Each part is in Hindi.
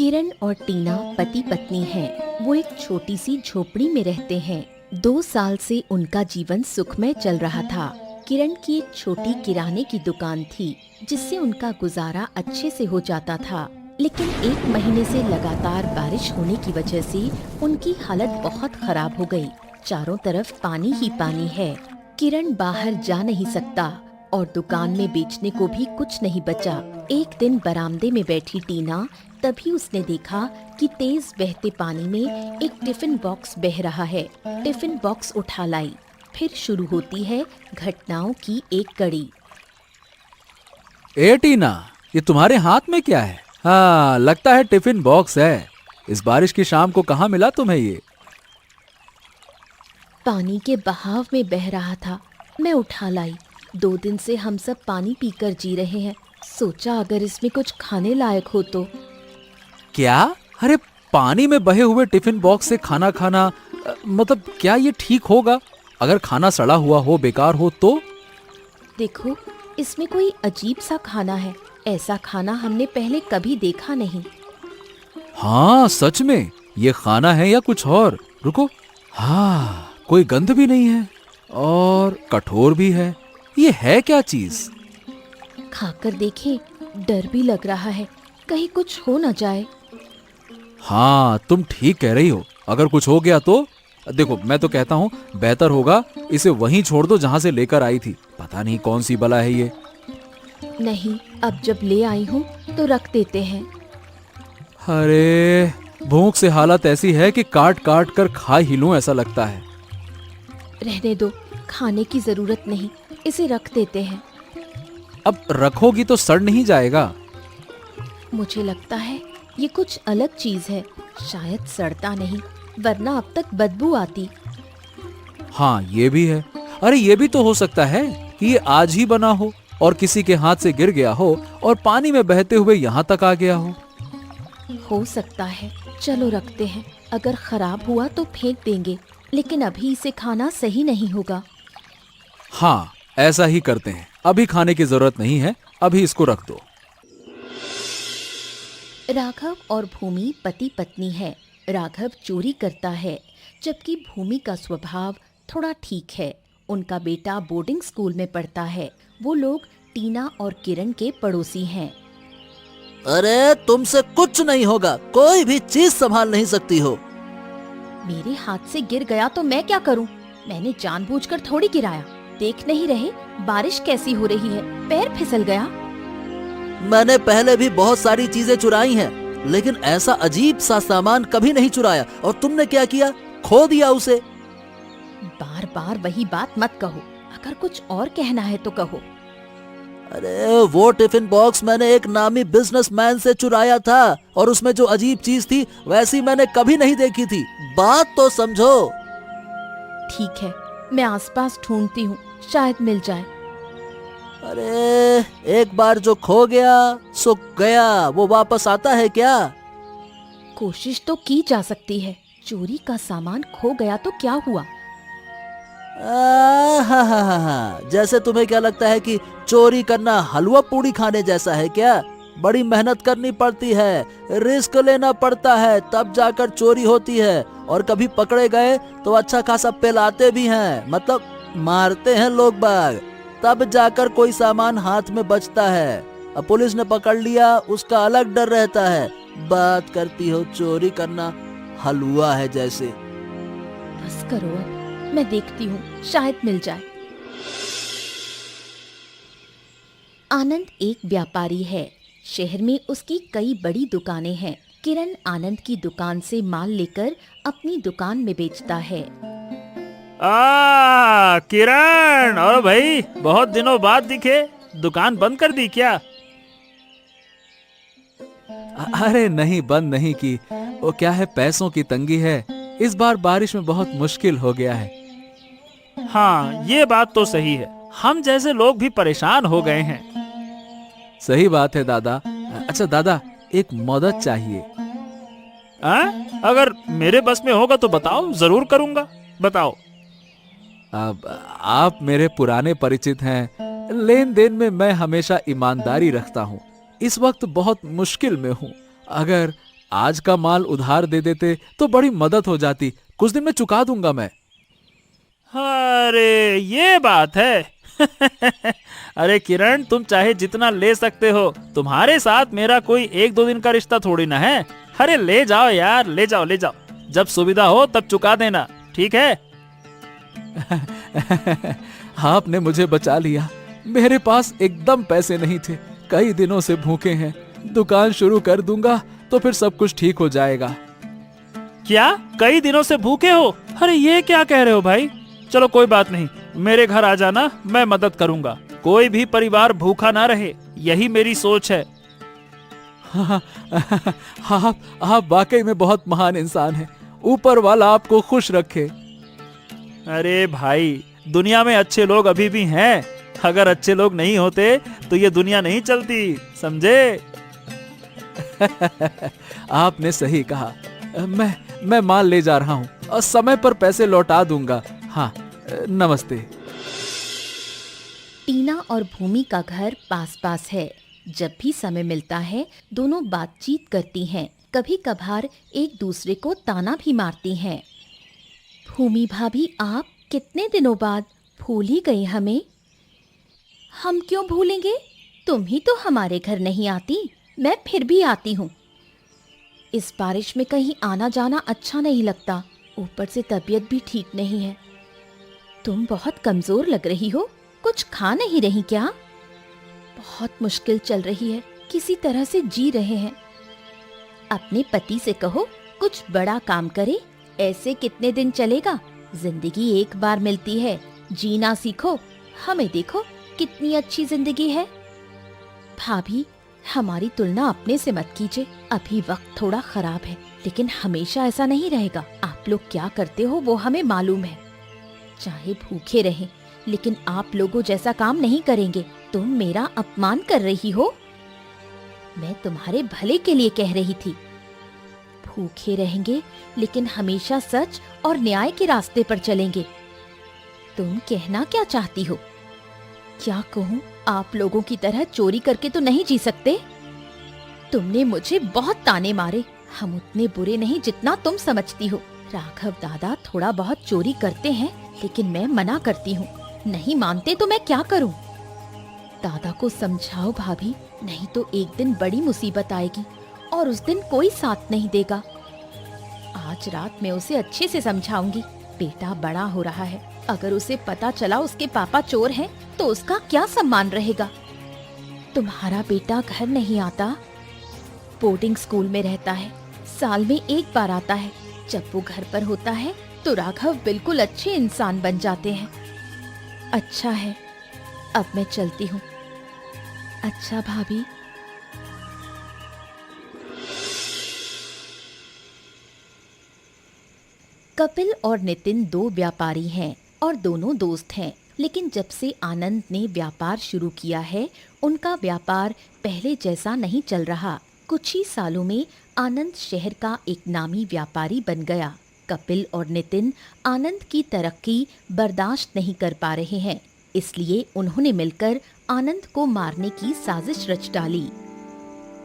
किरण और टीना पति पत्नी हैं। वो एक छोटी सी झोपड़ी में रहते हैं। 2 साल से उनका जीवन सुखमय चल रहा था। किरण की एक छोटी किराने की दुकान थी, जिससे उनका गुजारा अच्छे से हो जाता था। लेकिन 1 महीने से लगातार बारिश होने की वजह से उनकी हालत बहुत खराब हो गई। चारों तरफ पानी ही पानी है। किरण बाहर जा नहीं सकता और दुकान में बेचने को भी कुछ नहीं बचा। एक दिन बरामदे में बैठी टीना तभी उसने देखा कि तेज बहते पानी में एक टिफिन बॉक्स बह रहा है। टिफिन बॉक्स उठा लाई। फिर शुरू होती है घटनाओं की एक कड़ी। ए टीना, ये तुम्हारे हाथ में क्या है? हाँ, लगता है टिफिन बॉक्स है। इस बारिश की शाम को कहाँ मिला तुम्हें ये? पानी के बहाव में बह रहा था, मैं उठा लाई। 2 दिन से हम सब पानी पीकर जी रहे हैं। सोचा अगर इसमें कुछ खाने लायक हो तो। क्या? अरे, पानी में बहे हुए टिफिन बॉक्स से खाना खाना, मतलब क्या ये ठीक होगा? अगर खाना सड़ा हुआ हो, बेकार हो तो? देखो, इसमें कोई अजीब सा खाना है। ऐसा खाना हमने पहले कभी देखा नहीं। हाँ, सच में ये खाना है या कुछ और? रुको, हाँ, कोई गंध भी नहीं है और कठोर भी है। ये है क्या चीज? खाकर देखें, डर भी लग रहा है, कहीं कुछ हो न जाए। हाँ, तुम ठीक कह रही हो। अगर कुछ हो गया तो? देखो, मैं तो कहता हूँ बेहतर होगा इसे वहीं छोड़ दो जहां से लेकर आई थी। पता नहीं कौन सी बला है ये। नहीं, अब जब ले आई हूँ तो रख देते हैं। अरे, भूख से हालत ऐसी है कि काट काट कर खा ही लूं ऐसा लगता है। रहने दो, खाने की जरूरत नहीं, इसे रख देते हैं। अब रखोगी तो सड़ नहीं जाएगा? मुझे लगता है ये कुछ अलग चीज है। शायद सड़ता नहीं, वरना अब तक बदबू आती। हाँ, ये भी है। अरे, ये भी तो हो सकता है कि ये आज ही बना हो और किसी के हाथ से गिर गया हो और पानी में बहते हुए यहाँ तक आ गया हो सकता है। चलो रखते हैं। अगर खराब हुआ तो फेंक देंगे, लेकिन अभी इसे खाना सही नहीं होगा। हाँ, ऐसा ही करते हैं। अभी खाने की जरूरत नहीं है, अभी इसको रख दो। राघव और भूमि पति पत्नी है। राघव चोरी करता है, जबकि भूमि का स्वभाव थोड़ा ठीक है। उनका बेटा बोर्डिंग स्कूल में पढ़ता है। वो लोग टीना और किरण के पड़ोसी हैं। अरे, तुमसे कुछ नहीं होगा, कोई भी चीज संभाल नहीं सकती हो। मेरे हाथ से गिर गया तो मैं क्या करूं? मैंने जानबूझकर थोड़ी गिराया। देख नहीं रहे बारिश कैसी हो रही है? पैर फिसल गया। मैंने पहले भी बहुत सारी चीजें चुराई हैं, लेकिन ऐसा अजीब सा सामान कभी नहीं चुराया। और तुमने क्या किया? खो दिया उसे। बार बार वही बात मत कहो। अगर कुछ और कहना है तो कहो। अरे, वो टिफिन बॉक्स मैंने एक नामी बिजनेसमैन से चुराया था और उसमें जो अजीब चीज थी वैसी मैंने कभी नहीं देखी थी। बात तो समझो। ठीक है, मैं आसपास ढूंढती हूँ, शायद मिल जाए। अरे, एक बार जो खो गया सो गया, वो वापस आता है क्या? कोशिश तो की जा सकती है। चोरी का सामान खो गया तो क्या हुआ? जैसे तुम्हें क्या लगता है कि चोरी करना हलवा पूड़ी खाने जैसा है क्या? बड़ी मेहनत करनी पड़ती है, रिस्क लेना पड़ता है, तब जाकर चोरी होती है। और कभी पकड़े गए तो अच्छा खासा पिलाते भी हैं, मतलब मारते हैं लोग बाग, तब जाकर कोई सामान हाथ में बचता है। अब पुलिस ने पकड़ लिया, उसका अलग डर रहता है। बात करती हो चोरी करना हलवा है जैसे। बस करो अब, मैं देखती हूँ, शायद मिल जाए। आनंद एक व्यापारी है। शहर में उसकी कई बड़ी दुकानें हैं। किरण आनंद की दुकान से माल लेकर अपनी दुकान में बेचता है। किरण, और भाई बहुत दिनों बाद दिखे। दुकान बंद कर दी क्या? अरे नहीं, बंद नहीं की। वो क्या है, पैसों की तंगी है। इस बार बारिश में बहुत मुश्किल हो गया है। हाँ, ये बात तो सही है। हम जैसे लोग भी परेशान हो गए हैं। सही बात है दादा। अच्छा दादा, एक मदद चाहिए। अगर मेरे बस में होगा तो बताओ, जरूर करूंगा। बताओ। अब आप मेरे पुराने परिचित हैं। लेन देन में मैं हमेशा ईमानदारी रखता हूँ। इस वक्त बहुत मुश्किल में हूँ। अगर आज का माल उधार दे देते तो बड़ी मदद हो जाती। कुछ दिन में चुका दूंगा मैं। अरे ये बात है। अरे किरण, तुम चाहे जितना ले सकते हो, तुम्हारे साथ मेरा कोई 1-2 दिन का रिश्ता थोड़ी ना है। अरे ले जाओ यार, ले जाओ ले जाओ, जब सुविधा हो तब चुका देना, ठीक है? आपने मुझे बचा लिया। मेरे पास एकदम पैसे नहीं थे, कई दिनों से भूखे हैं। दुकान शुरू कर दूंगा तो फिर सब कुछ ठीक हो जाएगा। क्या कई दिनों से भूखे हो? अरे ये क्या कह रहे हो भाई? चलो कोई बात नहीं, मेरे घर आ जाना, मैं मदद करूंगा। कोई भी परिवार भूखा ना रहे, यही मेरी सोच है। आप वाकई में बहुत महान इंसान हैं। ऊपर वाला आपको खुश रखे। अरे भाई, दुनिया में अच्छे लोग अभी भी हैं। अगर अच्छे लोग नहीं होते तो ये दुनिया नहीं चलती, समझे? आपने सही कहा। मैं माल ले जा रहा हूँ और समय पर पैसे लौटा दूंगा। हाँ, नमस्ते। टीना और भूमि का घर पास पास है। जब भी समय मिलता है दोनों बातचीत करती हैं। कभी कभार एक दूसरे को ताना भी मारती हैं। भूमि भाभी, आप कितने दिनों बाद भूल ही गई हमें। हम क्यों भूलेंगे? तुम ही तो हमारे घर नहीं आती, मैं फिर भी आती हूँ। इस बारिश में कहीं आना जाना अच्छा नहीं लगता, ऊपर से तबीयत भी ठीक नहीं है। तुम बहुत कमजोर लग रही हो, कुछ खा नहीं रही क्या? बहुत मुश्किल चल रही है, किसी तरह से जी रहे हैं। अपने पति से कहो कुछ बड़ा काम करे, ऐसे कितने दिन चलेगा? जिंदगी एक बार मिलती है, जीना सीखो। हमें देखो कितनी अच्छी जिंदगी है। भाभी, हमारी तुलना अपने से मत कीजिए। अभी वक्त थोड़ा खराब है, लेकिन हमेशा ऐसा नहीं रहेगा। आप लोग क्या करते हो वो हमें मालूम है। चाहे भूखे रहें, लेकिन आप लोगों जैसा काम नहीं करेंगे। तुम मेरा अपमान कर रही हो। मैं तुम्हारे भले के लिए कह रही थी। भूखे रहेंगे, लेकिन हमेशा सच और न्याय के रास्ते पर चलेंगे। तुम कहना क्या चाहती हो? क्या कहूँ, आप लोगों की तरह चोरी करके तो नहीं जी सकते। तुमने मुझे बहुत ताने मारे। हम उतने बुरे नहीं जितना तुम समझती हो। राघव दादा थोड़ा बहुत चोरी करते हैं, लेकिन मैं मना करती हूँ। नहीं मानते तो मैं क्या करूँ? दादा को समझाओ भाभी, नहीं तो एक दिन बड़ी मुसीबत आएगी और उस दिन कोई साथ नहीं देगा। आज रात मैं उसे अच्छे से समझाऊंगी। बेटा बड़ा हो रहा है, अगर उसे पता चला उसके पापा चोर हैं, तो उसका क्या सम्मान रहेगा? तुम्हारा बेटा घर नहीं आता, बोर्डिंग स्कूल में रहता है। साल में एक बार आता है। जब वो घर पर होता है तो राघव बिल्कुल अच्छे इंसान बन जाते हैं। अच्छा है, अब मैं चलती हूँ। अच्छा भाभी। कपिल और नितिन दो व्यापारी हैं और दोनों दोस्त हैं, लेकिन जब से आनंद ने व्यापार शुरू किया है, उनका व्यापार पहले जैसा नहीं चल रहा। कुछ ही सालों में आनंद शहर का एक नामी व्यापारी बन गया। कपिल और नितिन आनंद की तरक्की बर्दाश्त नहीं कर पा रहे हैं, इसलिए उन्होंने मिलकर आनंद को मारने की साजिश रच डाली।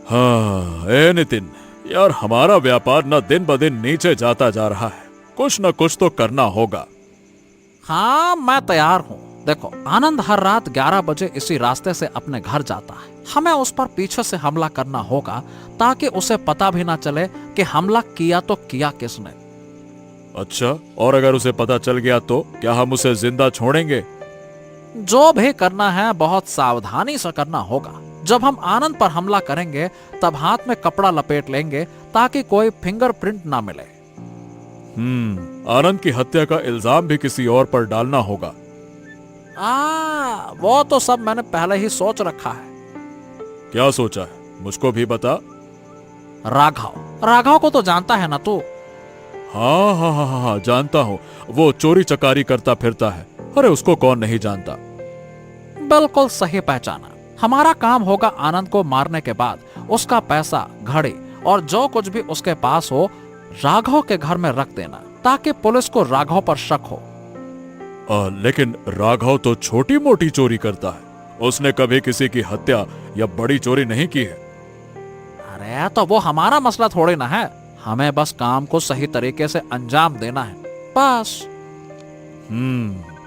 हाँ, ए नितिन, यार हमारा व्यापार न दिन ब दिन नीचे जाता जा रहा है। कुछ न कुछ तो करना होगा। हाँ, मैं तैयार हूँ। देखो, आनंद हर रात 11 बजे इसी रास्ते से अपने घर जाता है। हमें उस पर पीछे से हमला करना होगा, ताकि उसे पता भी ना चले कि हमला किया तो किया किसने। अच्छा, और अगर उसे पता चल गया तो क्या हम उसे जिंदा छोड़ेंगे? जो भी करना है बहुत सावधानी से करना होगा। जब हम आनंद पर हमला करेंगे तब हाथ में कपड़ा लपेट लेंगे, ताकि कोई फिंगरप्रिंट ना मिले। आनंद की हत्या का इल्जाम भी किसी और पर डालना होगा। वो तो सब मैंने पहले ही सोच रखा है। क्या सोचा है, मुझको भी बता। राघव को तो जानता है ना तू? हाँ हाँ हाँ हाँ, जानता हूँ। वो चोरी चकारी करता फिरता है। अरे उसको कौन नहीं जानता। बिल्कुल सही पहचाना। हमारा काम होगा आनंद को मारने के बाद उसका पैसा, घड़ी और जो कुछ भी उसके पास हो राघव के घर में रख देना, ताकि पुलिस को राघव पर शक हो। लेकिन राघव तो छोटी मोटी चोरी करता है। उसने कभी किसी की हत्या या बड़ी चोरी नहीं की है। अरे तो वो हमारा मसला थोड़ी ना है, हमें बस काम को सही तरीके से अंजाम देना है, बस।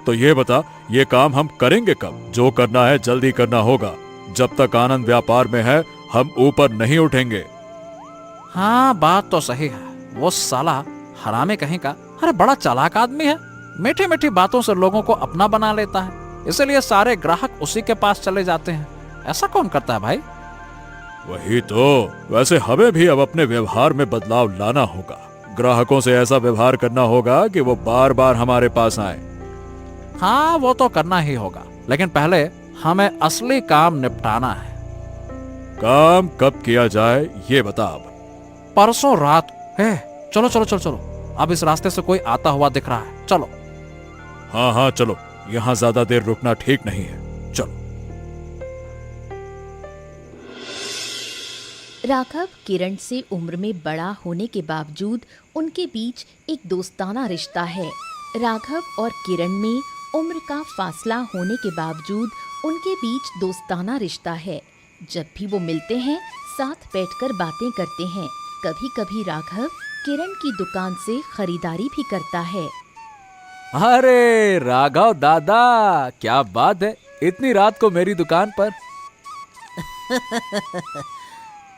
तो ये बता, ये काम हम करेंगे कब? जो करना है जल्दी करना होगा। जब तक आनंद व्यापार में है हम ऊपर नहीं उठेंगे। हाँ बात तो सही है, वो साला हरामी कहीं का, अरे बड़ा चालाक आदमी है, मीठी मीठी बातों से लोगों को अपना बना लेता है, इसलिए सारे ग्राहक उसी के पास चले जाते हैं। ऐसा कौन करता है भाई? वही तो, वैसे हमें भी अब अपने व्यवहार में बदलाव लाना होगा। ग्राहकों से ऐसा व्यवहार करना होगा कि वो बार बार हमारे पास आए। हाँ वो तो करना ही होगा, लेकिन पहले हमें असली काम निपटाना है। काम कब किया जाए ये बता अब। परसों रात। चलो चलो चलो चलो, अब इस रास्ते से कोई आता हुआ दिख रहा है, चलो। हाँ हाँ चलो, यहाँ ज्यादा देर रुकना ठीक नहीं है, चलो। राघव किरण से उम्र में बड़ा होने के बावजूद उनके बीच एक दोस्ताना रिश्ता है। राघव और किरण में उम्र का फासला होने के बावजूद उनके बीच दोस्ताना रिश्ता है। जब भी वो मिलते हैं साथ बैठकर बातें करते हैं। कभी कभी राघव किरण की दुकान से खरीदारी भी करता है। अरे राघव दादा, क्या बात है, इतनी रात को मेरी दुकान पर।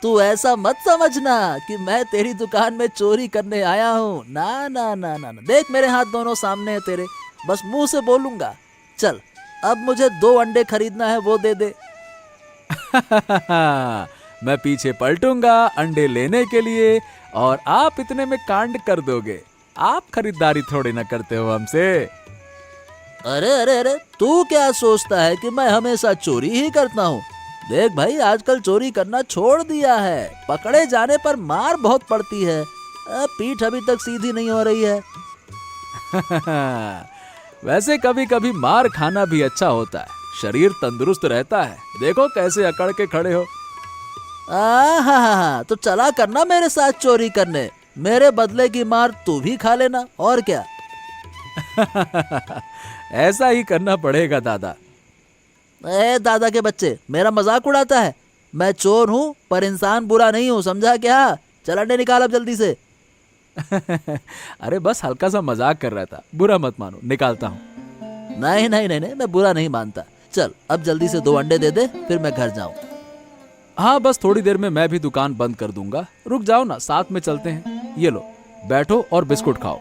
तू ऐसा मत समझना कि मैं तेरी दुकान में चोरी करने आया हूँ। ना ना ना ना ना, देख मेरे हाथ दोनों सामने हैं तेरे, बस मुंह से बोलूंगा। चल अब मुझे 2 अंडे खरीदना है, वो दे दे। मैं पीछे पलटूंगा अंडे लेने के लिए और आप इतने में कांड कर दोगे। आप खरीदारी थोड़ी ना करते हो हमसे। अरे अरे अरे, तू क्या सोचता है कि मैं हमेशा चोरी ही करता हूँ? देख भाई, आजकल चोरी करना छोड़ दिया है। पकड़े जाने पर मार बहुत पड़ती है, पीठ अभी तक सीधी नहीं हो रही है। वैसे कभी कभी मार खाना भी अच्छा होता है, शरीर तंदुरुस्त रहता है। देखो कैसे अकड़ के खड़े हो। तो चला करना मेरे साथ चोरी करने, मेरे बदले की मार तू भी खा लेना, और क्या। ऐसा ही करना पड़ेगा दादा। दादा के बच्चे, मेरा मजाक उड़ाता है। मैं चोर हूँ पर इंसान बुरा नहीं हूँ, समझा क्या? चल अंडे निकाल अब जल्दी से। अरे बस हल्का सा मजाक कर रहा था, बुरा मत मानो, निकालता हूँ। नहीं नहीं नहीं नहीं, मैं बुरा नहीं मानता। चल अब जल्दी से 2 अंडे दे दे, फिर मैं घर जाऊँ। हाँ बस थोड़ी देर में मैं भी दुकान बंद कर दूंगा। रुक जाओ ना, साथ में चलते हैं। ये लो, बैठो और बिस्कुट खाओ।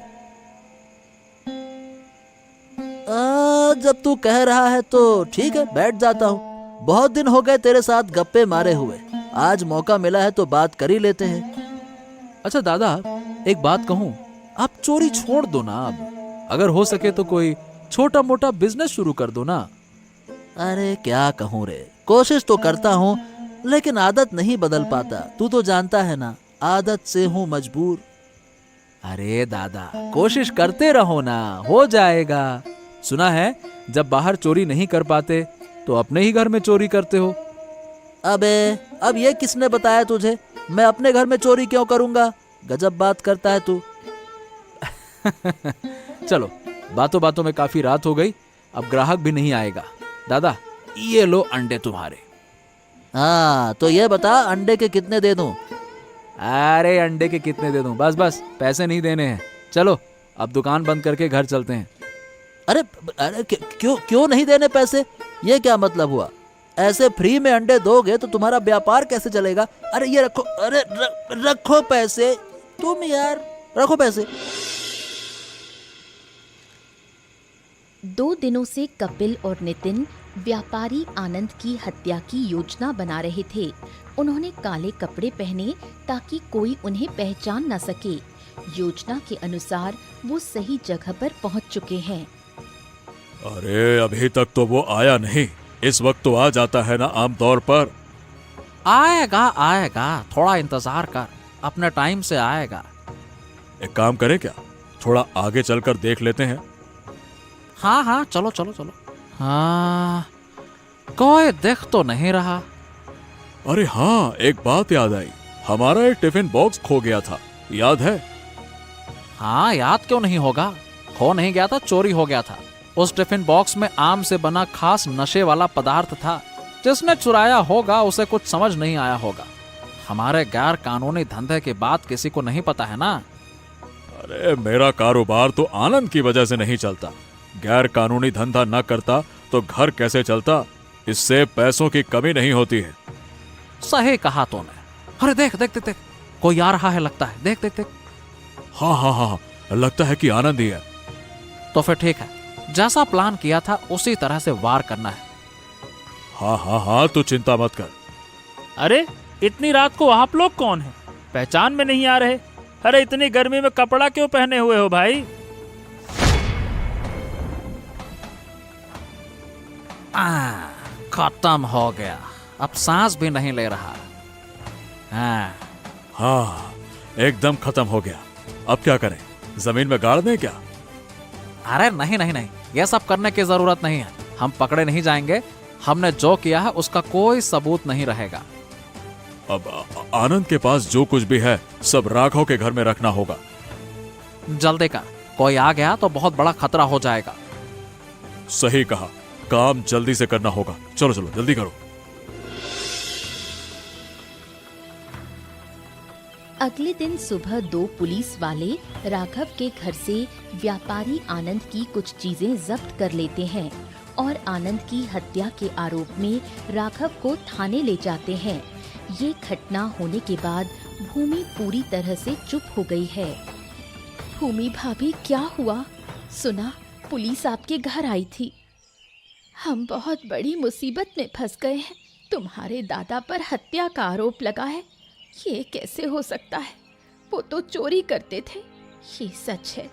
जब तू कह रहा है तो ठीक है, बैठ जाता हूँ। बहुत दिन हो गए तेरे साथ गप्पे मारे हुए, आज मौका मिला है तो बात कर ही लेते हैं। अच्छा दादा, एक बात कहूँ, आप चोरी छोड़ दो ना अब। अगर हो सके तो कोई छोटा मोटा बिजनेस शुरू कर दो ना। अरे क्या कहूँ रे, कोशिश तो करता हूँ लेकिन आदत नहीं बदल पाता। तू तो जानता है ना, आदत से हूँ मजबूर। अरे दादा, कोशिश करते रहो ना, हो जाएगा। सुना है जब बाहर चोरी नहीं कर पाते तो अपने ही घर में चोरी करते हो। अबे अब ये किसने बताया तुझे? मैं अपने घर में चोरी क्यों करूंगा? गजब बात करता है तू। चलो, बातों बातों में काफी रात हो गई, अब ग्राहक भी नहीं आएगा। दादा ये लो अंडे तुम्हारे। हाँ तो ये बता, अंडे के कितने दे दूं? अरे अंडे के कितने दे दूं, बस बस, पैसे नहीं देने हैं। चलो अब दुकान बंद करके घर चलते हैं। अरे अरे क्यों नहीं देने पैसे? ये क्या मतलब हुआ? ऐसे फ्री में अंडे दोगे तो तुम्हारा व्यापार कैसे चलेगा? अरे ये रखो, अरे रखो पैसे तुम यार, रखो पैसे। 2 दिनों से कपिल और नितिन व्यापारी आनंद की हत्या की योजना बना रहे थे। उन्होंने काले कपड़े पहने ताकि कोई उन्हें पहचान न सके। योजना के अनुसार वो सही जगह पर पहुंच चुके हैं। अरे अभी तक तो वो आया नहीं, इस वक्त तो आ जाता है ना आमतौर पर। आएगा आएगा, थोड़ा इंतजार कर, अपने टाइम से आएगा। एक काम करें क्या, थोड़ा आगे चलकर देख लेते हैं। हाँ हाँ चलो चलो चलो। हाँ कोई दिख तो नहीं रहा। अरे हाँ, एक बात याद आई, हमारा एक टिफिन बॉक्स खो गया था, याद है? हाँ याद क्यों नहीं होगा, खो नहीं गया था, चोरी हो गया था। उस टिफिन बॉक्स में आम से बना खास नशे वाला पदार्थ था। जिसने चुराया होगा उसे कुछ समझ नहीं आया होगा। हमारे गैर कानूनी धंधे की बात किसी को नहीं पता है ना। अरे मेरा कारोबार तो आनंद की वजह से नहीं चलता। गैर कानूनी धंधा न करता तो घर कैसे चलता? इससे पैसों की कमी नहीं होती है। सही कहा तूने। अरे देख देख देख देख, कोई आ रहा है लगता है। देख देख देख। हाँ हाँ हाँ, लगता है कि आनंद ही है। तो फिर ठीक है, जैसा प्लान किया था उसी तरह से वार करना है। हाँ हाँ हाँ, तू चिंता मत कर। अरे इतनी रात को आप लोग कौन हैं? पहचान में नहीं आ रहे। अरे इतनी गर्मी में कपड़ा क्यों पहने हुए हो भाई? खत्म हो गया, अब सांस भी नहीं ले रहा। हाँ, एकदम खत्म हो गया। अब क्या करें? जमीन में गाड़ दें क्या? अरे नहीं नहीं नहीं, यह सब करने की जरूरत नहीं है। हम पकड़े नहीं जाएंगे। हमने जो किया है उसका कोई सबूत नहीं रहेगा। अब आनंद के पास जो कुछ भी है सब राघव के घर में रखना होगा। जल्दी कर, कोई आ गया तो बहुत बड़ा खतरा हो जाएगा। सही कहा, काम जल्दी से करना होगा। चलो चलो जल्दी करो। अगले दिन सुबह 2 पुलिस वाले राघव के घर से व्यापारी आनंद की कुछ चीजें जब्त कर लेते हैं और आनंद की हत्या के आरोप में राघव को थाने ले जाते हैं। ये घटना होने के बाद भूमि पूरी तरह से चुप हो गई है। भूमि भाभी, क्या हुआ? सुना पुलिस आपके घर आई थी। हम बहुत बड़ी मुसीबत में फंस गए हैं। तुम्हारे दादा पर हत्या का आरोप लगा है। ये कैसे हो सकता है? वो तो चोरी करते थे, ये सच है,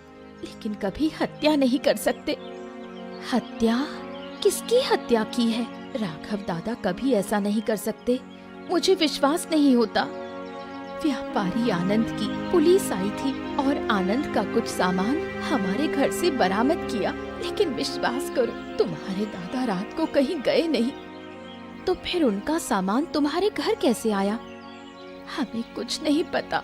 लेकिन कभी हत्या नहीं कर सकते। हत्या? किसकी हत्या की है? राघव दादा कभी ऐसा नहीं कर सकते। मुझे विश्वास नहीं होता। व्यापारी आनंद की पुलिस आई थी और आनंद का कुछ सामान हमारे घर से बरामद किया, लेकिन विश्वास करो, तुम्हारे दादा रात को कहीं गए नहीं। तो फिर उनका सामान तुम्हारे घर कैसे आया? हमें कुछ नहीं पता।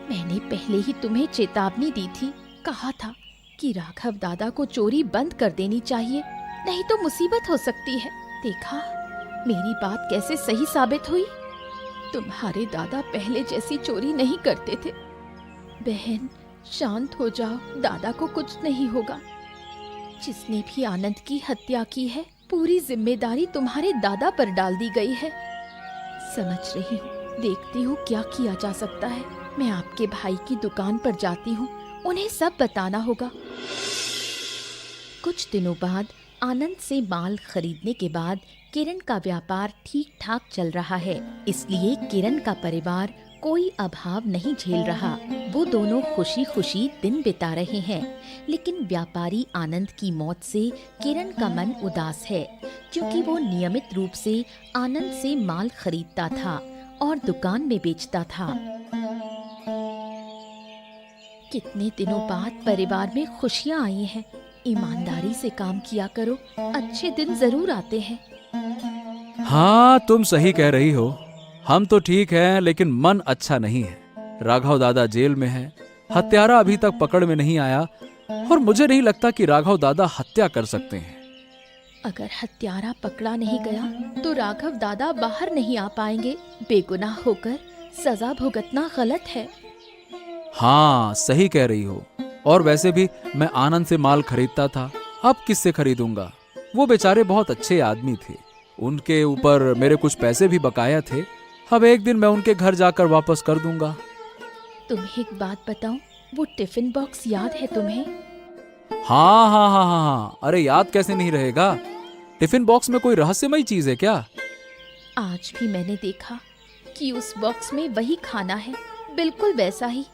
मैंने पहले ही तुम्हें चेतावनी दी थी, कहा था कि राघव दादा को चोरी बंद कर देनी चाहिए, नहीं तो मुसीबत हो सकती है। देखा मेरी बात कैसे सही साबित हुई। तुम्हारे दादा पहले जैसी चोरी नहीं करते थे। बहन शांत हो जाओ, दादा को कुछ नहीं होगा। जिसने भी आनंद की हत्या की है, पूरी जिम्मेदारी तुम्हारे दादा पर डाल दी गई है। समझ रही हूँ, देखती हूँ क्या किया जा सकता है। मैं आपके भाई की दुकान पर जाती हूँ, उन्हें सब बताना होगा। कुछ दिनों बाद आनंद से माल खरीदने के बाद किरण का व्यापार ठीक ठाक चल रहा है, इसलिए किरण का परिवार कोई अभाव नहीं झेल रहा। वो दोनों खुशी खुशी दिन बिता रहे हैं। लेकिन व्यापारी आनंद की मौत से किरण का मन उदास है, क्योंकि वो नियमित रूप से आनंद से माल खरीदता था और दुकान में बेचता था। कितने दिनों बाद परिवार में खुशियां आई हैं। ईमानदारी से काम किया करो, अच्छे दिन जरूर आते हैं। हाँ, तुम सही कह रही हो। हम तो ठीक हैं, लेकिन मन अच्छा नहीं है। राघव दादा जेल में है, हत्यारा अभी तक पकड़ में नहीं आया, और मुझे नहीं लगता कि राघव दादा हत्या कर सकते हैं। अगर हत्यारा पकड़ा नहीं गया तो राघव दादा बाहर नहीं आ पाएंगे। बेगुनाह होकर सजा भुगतना गलत है। हाँ, सही कह रही हो। और वैसे भी मैं आनंद से माल खरीदता था, अब किससे खरीदूंगा? वो बेचारे बहुत अच्छे आदमी थे, उनके ऊपर मेरे कुछ पैसे भी बकाया थे। अब एक दिन मैं उनके घर जाकर वापस कर दूंगा। तुम्हें एक बात बताऊं, वो टिफिन बॉक्स याद है तुम्हें? हाँ हाँ हाँ हाँ हाँ, अरे याद कैसे नहीं रहेगा। टिफिन बॉक्स में कोई रहस्यमयी चीज है क्या? आज भी मैंने देखा कि उस बॉक्स में वही खाना है, बिल्कुल वैसा ही।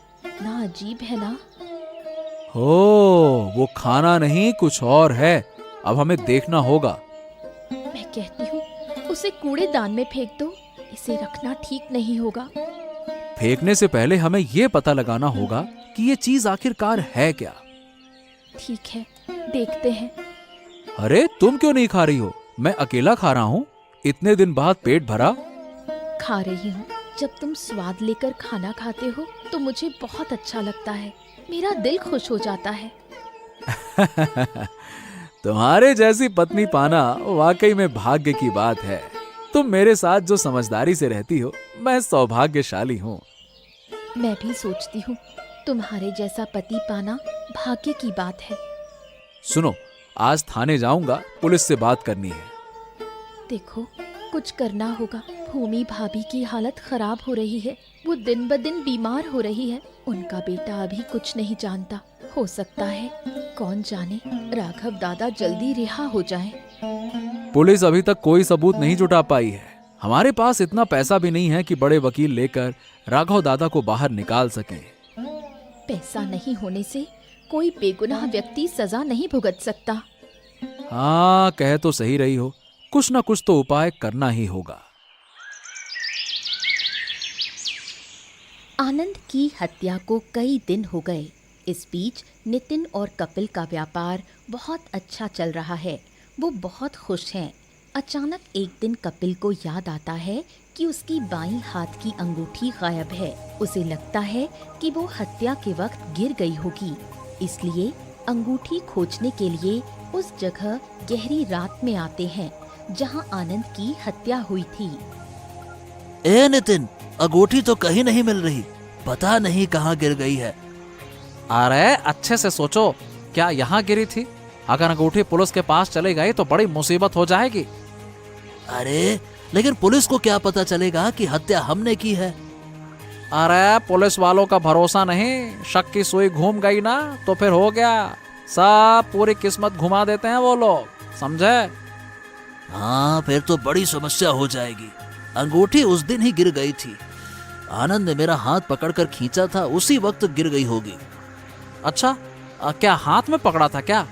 ना अजीब है ना? हो, वो खाना नहीं कुछ और है। अब हमें देखना होगा। मैं कहती हूँ उसे कूड़ेदान में फेंक दो, इसे रखना ठीक नहीं होगा। फेंकने से पहले हमें ये पता लगाना होगा कि ये चीज आखिरकार है क्या। ठीक है, देखते हैं। अरे तुम क्यों नहीं खा रही हो? मैं अकेला खा रहा हूँ। इतने दिन बाद पेट भरा। खा रही हूँ। जब तुम स्वाद लेकर खाना खाते हो तो मुझे बहुत अच्छा लगता है, मेरा दिल खुश हो जाता है। तुम्हारे जैसी पत्नी पाना वाकई में भाग्य की बात है। तुम मेरे साथ जो समझदारी से रहती हो, मैं सौभाग्यशाली हूँ। मैं भी सोचती हूँ तुम्हारे जैसा पति पाना भाग्य की बात है। सुनो, आज थाने जाऊंगा, पुलिस से बात करनी है। देखो, कुछ करना होगा। भूमि भाभी की हालत खराब हो रही है, वो दिन ब दिन बीमार हो रही है। उनका बेटा अभी कुछ नहीं जानता। हो सकता है, कौन जाने, राघव दादा जल्दी रिहा हो जाएं। पुलिस अभी तक कोई सबूत नहीं जुटा पाई है। हमारे पास इतना पैसा भी नहीं है कि बड़े वकील लेकर राघव दादा को बाहर निकाल सकें। पैसा नहीं होने से कोई बेगुनाह व्यक्ति सजा नहीं भुगत सकता। हाँ, कह तो सही रही हो, कुछ ना कुछ तो उपाय करना ही होगा। आनंद की हत्या को कई दिन हो गए। इस बीच नितिन और कपिल का व्यापार बहुत अच्छा चल रहा है। वो बहुत खुश हैं। अचानक एक दिन कपिल को याद आता है कि उसकी बाईं हाथ की अंगूठी गायब है। उसे लगता है कि वो हत्या के वक्त गिर गई होगी, इसलिए अंगूठी खोजने के लिए उस जगह गहरी रात में आते हैं जहां आनंद की हत्या हुई थी। ए नितिन, अंगूठी तो कहीं नहीं मिल रही, पता नहीं कहाँ गिर गई है। अरे अच्छे से सोचो, क्या यहाँ गिरी थी? अगर अंगूठी पुलिस के पास चली गई तो बड़ी मुसीबत हो जाएगी। अरे लेकिन पुलिस को क्या पता चलेगा कि हत्या हमने की है? अरे पुलिस वालों का भरोसा नहीं, शक की सुई घूम गई ना तो फिर हो गया। सब पूरी किस्मत घुमा देते हैं वो लोग, समझे? हाँ, फिर तो बड़ी समस्या हो जाएगी। अंगूठी उस दिन ही गिर गई थी। आनंद ने मेरा हाथ पकड़कर खींचा था, उसी वक्त गिर गई होगी। अच्छा, क्या हाथ में पकड़ा था क्या?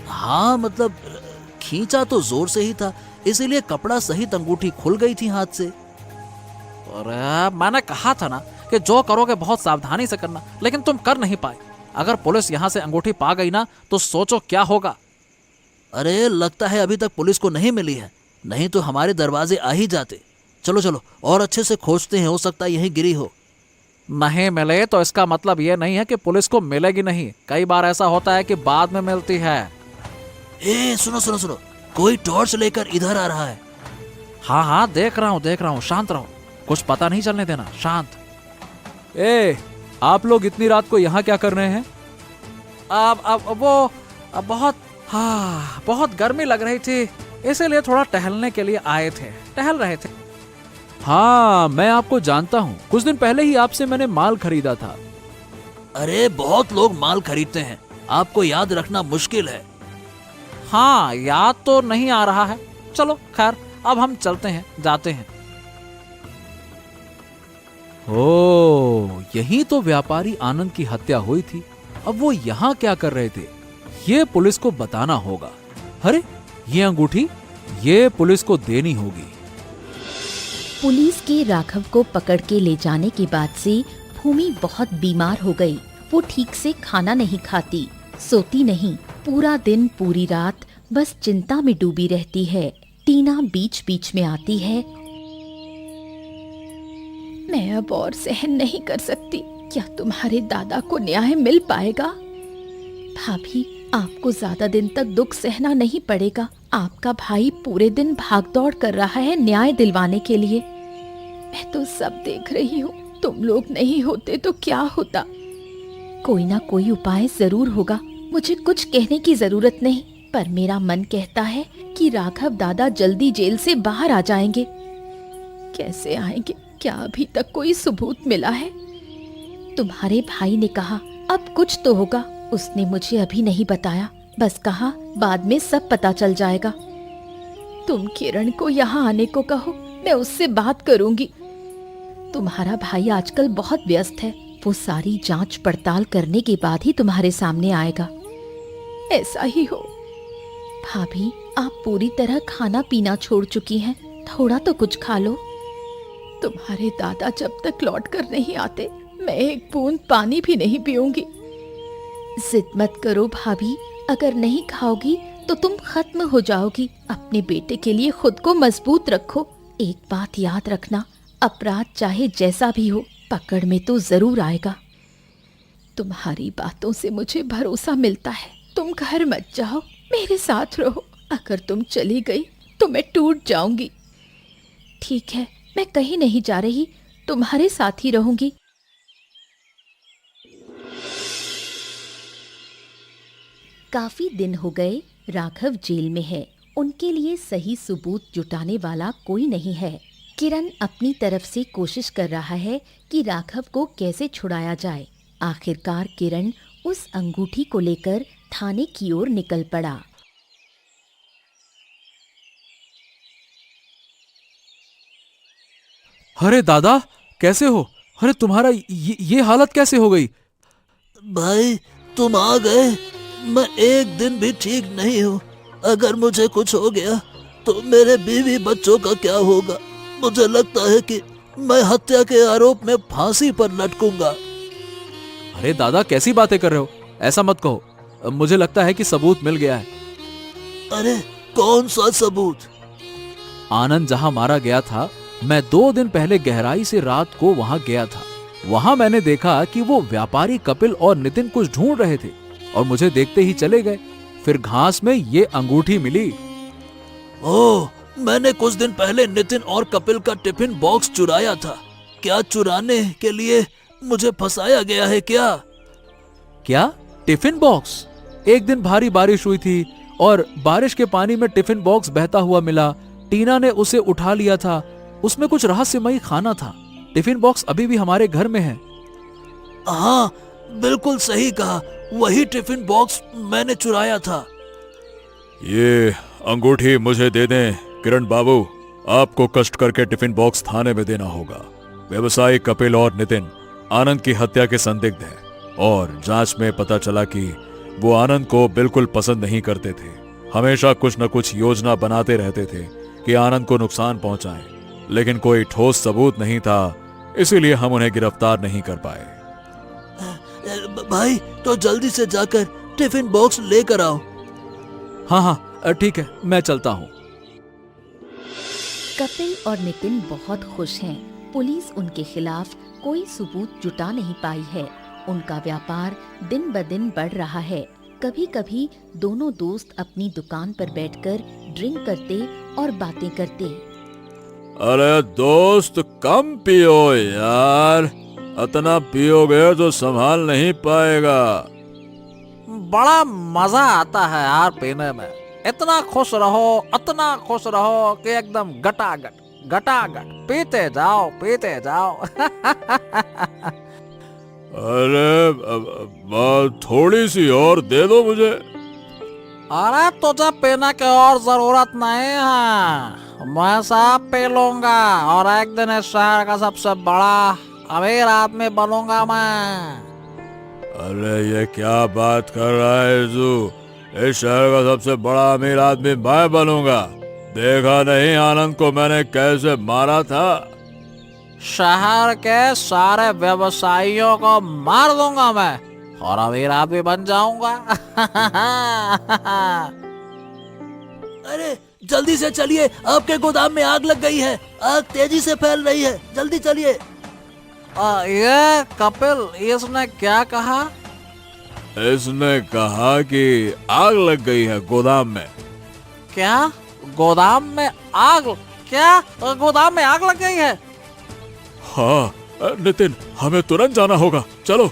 हाँ, मतलब खींचा तो जोर से ही था, इसीलिए कपड़ा सहित अंगूठी खुल गई थी हाथ से। अरे मैंने कहा था ना कि जो करोगे बहुत सावधानी से करना, लेकिन तुम कर नहीं पाए। अगर पुलिस यहाँ से अंगूठी पा गई ना तो सोचो क्या होगा। अरे लगता है अभी तक पुलिस को नहीं मिली है, नहीं तो हमारे दरवाजे आ ही जाते। चलो चलो और अच्छे से खोजते हैं, हो सकता है यहीं गिरी हो। नहीं मिले तो इसका मतलब ये नहीं है कि पुलिस को मिलेगी नहीं। कई बार ऐसा होता है कि बाद में मिलती है। ए सुनो सुनो सुनो, कोई टॉर्च लेकर इधर आ रहा है। हाँ हाँ, देख रहा हूँ, शांत रहो, कुछ पता नहीं चलने देना, शांत। ए, आप लोग इतनी रात को यहाँ क्या कर रहे हैं? बहुत गर्मी लग रही थी, इसीलिए थोड़ा टहलने के लिए आए थे, टहल रहे थे। हाँ, मैं आपको जानता हूँ, कुछ दिन पहले ही आपसे मैंने माल खरीदा था। अरे बहुत लोग माल खरीदते हैं, आपको याद रखना मुश्किल है। हाँ, याद तो नहीं आ रहा है। चलो खैर, अब हम चलते हैं, जाते हैं। ओ, यही तो व्यापारी आनंद की हत्या हुई थी। अब वो यहाँ क्या कर रहे थे, ये पुलिस को बताना होगा। अरे ये अंगूठी, ये पुलिस को देनी होगी। पुलिस के राघव को पकड़ के ले जाने के बाद से भूमि बहुत बीमार हो गई। वो ठीक से खाना नहीं खाती, सोती नहीं, पूरा दिन पूरी रात बस चिंता में डूबी रहती है। टीना बीच बीच में आती है। मैं अब और सहन नहीं कर सकती। क्या तुम्हारे दादा को न्याय मिल पाएगा? भाभी, आपको ज्यादा दिन तक दुख सहना नहीं पड़ेगा। आपका भाई पूरे दिन भागदौड़ कर रहा है न्याय दिलवाने के लिए। मैं तो सब देख रही हूँ, तुम लोग नहीं होते तो क्या होता। कोई ना कोई उपाय जरूर होगा। मुझे कुछ कहने की जरूरत नहीं, पर मेरा मन कहता है कि राघव दादा जल्दी जेल से बाहर आ जाएंगे। कैसे आएंगे? क्या अभी तक कोई सबूत मिला है? तुम्हारे भाई ने कहा अब कुछ तो होगा। उसने मुझे अभी नहीं बताया, बस कहा बाद में सब पता चल जाएगा। तुम किरण को यहाँ आने को कहो, मैं उससे बात करूंगी। तुम्हारा भाई आजकल बहुत व्यस्त है, वो सारी जांच पड़ताल करने के बाद ही तुम्हारे सामने आएगा। ऐसा ही हो। भाभी, आप पूरी तरह खाना पीना छोड़ चुकी हैं, थोड़ा तो कुछ खा लो। तुम्हारे दादा जब तक लौट कर नहीं आते, मैं एक बूंद पानी भी नहीं पीऊंगी। जिद मत करो भाभी, अगर नहीं खाओगी तो तुम खत्म हो जाओगी। अपने बेटे के लिए खुद को मजबूत रखो। एक बात याद रखना, अपराध चाहे जैसा भी हो, पकड़ में तो जरूर आएगा। तुम्हारी बातों से मुझे भरोसा मिलता है। तुम घर मत जाओ, मेरे साथ रहो। अगर तुम चली गई तो मैं टूट जाऊंगी। ठीक है, मैं कहीं नहीं जा रही, तुम्हारे साथ ही रहूंगी। काफी दिन हो गए राघव जेल में है। उनके लिए सही सबूत जुटाने वाला कोई नहीं है। किरण अपनी तरफ से कोशिश कर रहा है कि राघव को कैसे छुड़ाया जाए। आखिरकार किरण उस अंगूठी को लेकर थाने की ओर निकल पड़ा। अरे दादा, कैसे हो? अरे तुम्हारा ये हालत कैसे हो गई? भाई तुम आ गए। मैं एक दिन भी ठीक नहीं हूँ। अगर मुझे कुछ हो गया तो मेरे बीवी बच्चों का क्या होगा? मुझे लगता है कि मैं हत्या के आरोप में फांसी पर लटकूंगा। अरे दादा, कैसी बातें कर रहे हो? ऐसा मत कहो। मुझे लगता है कि सबूत मिल गया है। अरे कौन सा सबूत? आनंद जहां मारा गया था, मैं 2 दिन पहले गहराई से रात को वहां गया था। वहां मैंने देखा कि वो व्यापारी कपिल और नितिन कुछ ढूंढ रहे थे और मुझे देखते ही चले गए। फिर घास में ये अंगूठी मिली। ओह, मैंने कुछ दिन पहले नितिन और कपिल का टिफिन बॉक्स चुराया था। क्या चुराने के लिए मुझे फंसाया गया है क्या? क्या टिफिन बॉक्स? एक दिन भारी बारिश हुई थी और बारिश के पानी में टिफिन बॉक्स बहता हुआ मिला। टीना ने उसे उठा लिया था। उसमें कुछ रहस्यमयी खाना था। टिफिन बॉक्स अभी भी हमारे घर में है। हाँ, बिल्कुल सही कहा। वही टिफिन बॉक्स मैंने चुराया था। ये अंगूठी मुझे दे दें किरण बाबू। आपको कष्ट करके टिफिन बॉक्स थाने में देना होगा। व्यवसायी कपिल और नितिन आनंद की हत्या के संदिग्ध हैं और जांच में पता चला कि वो आनंद को बिल्कुल पसंद नहीं करते थे। हमेशा कुछ न कुछ योजना बनाते रहते थे कि आनंद को नुकसान पहुंचाएं, लेकिन कोई ठोस सबूत नहीं था, इसीलिए हम उन्हें गिरफ्तार नहीं कर पाए। भाई तो जल्दी से जाकर टिफिन बॉक्स लेकर आओ। हाँ हाँ ठीक है, मैं चलता हूँ। कपिल और नितिन बहुत खुश हैं। पुलिस उनके खिलाफ कोई सबूत जुटा नहीं पाई है। उनका व्यापार दिन ब दिन बढ़ रहा है। कभी कभी दोनों दोस्त अपनी दुकान पर बैठकर ड्रिंक करते और बातें करते। अरे दोस्त, कम पियो यार। इतना पियोगे तो संभाल नहीं पाएगा। बड़ा मजा आता है यार पीने में। इतना खुश रहो कि एकदम गटागट पीते जाओ। अरे थोड़ी सी और दे दो मुझे। अरे तुझे पीने की और जरूरत नहीं है। मैं सब पी लूंगा और एक दिन इस शहर का सबसे बड़ा अमीर आदमी बनूंगा मैं। अरे ये क्या बात कर रहा है तू? इस शहर का सबसे बड़ा अमीर आदमी मैं बनूंगा। देखा नहीं आनंद को मैंने कैसे मारा था? शहर के सारे व्यवसायियों को मार दूंगा मैं और अमीर आदमी बन जाऊंगा। अरे जल्दी से चलिए, आपके गोदाम में आग लग गई है। आग तेजी से फैल रही है, जल्दी चलिए। ये कपिल, इसने क्या कहा? इसने कहा कि आग लग गई है गोदाम में। क्या गोदाम में आग? क्या गोदाम में आग लग गई है? हाँ नितिन, हमें तुरंत जाना होगा, चलो।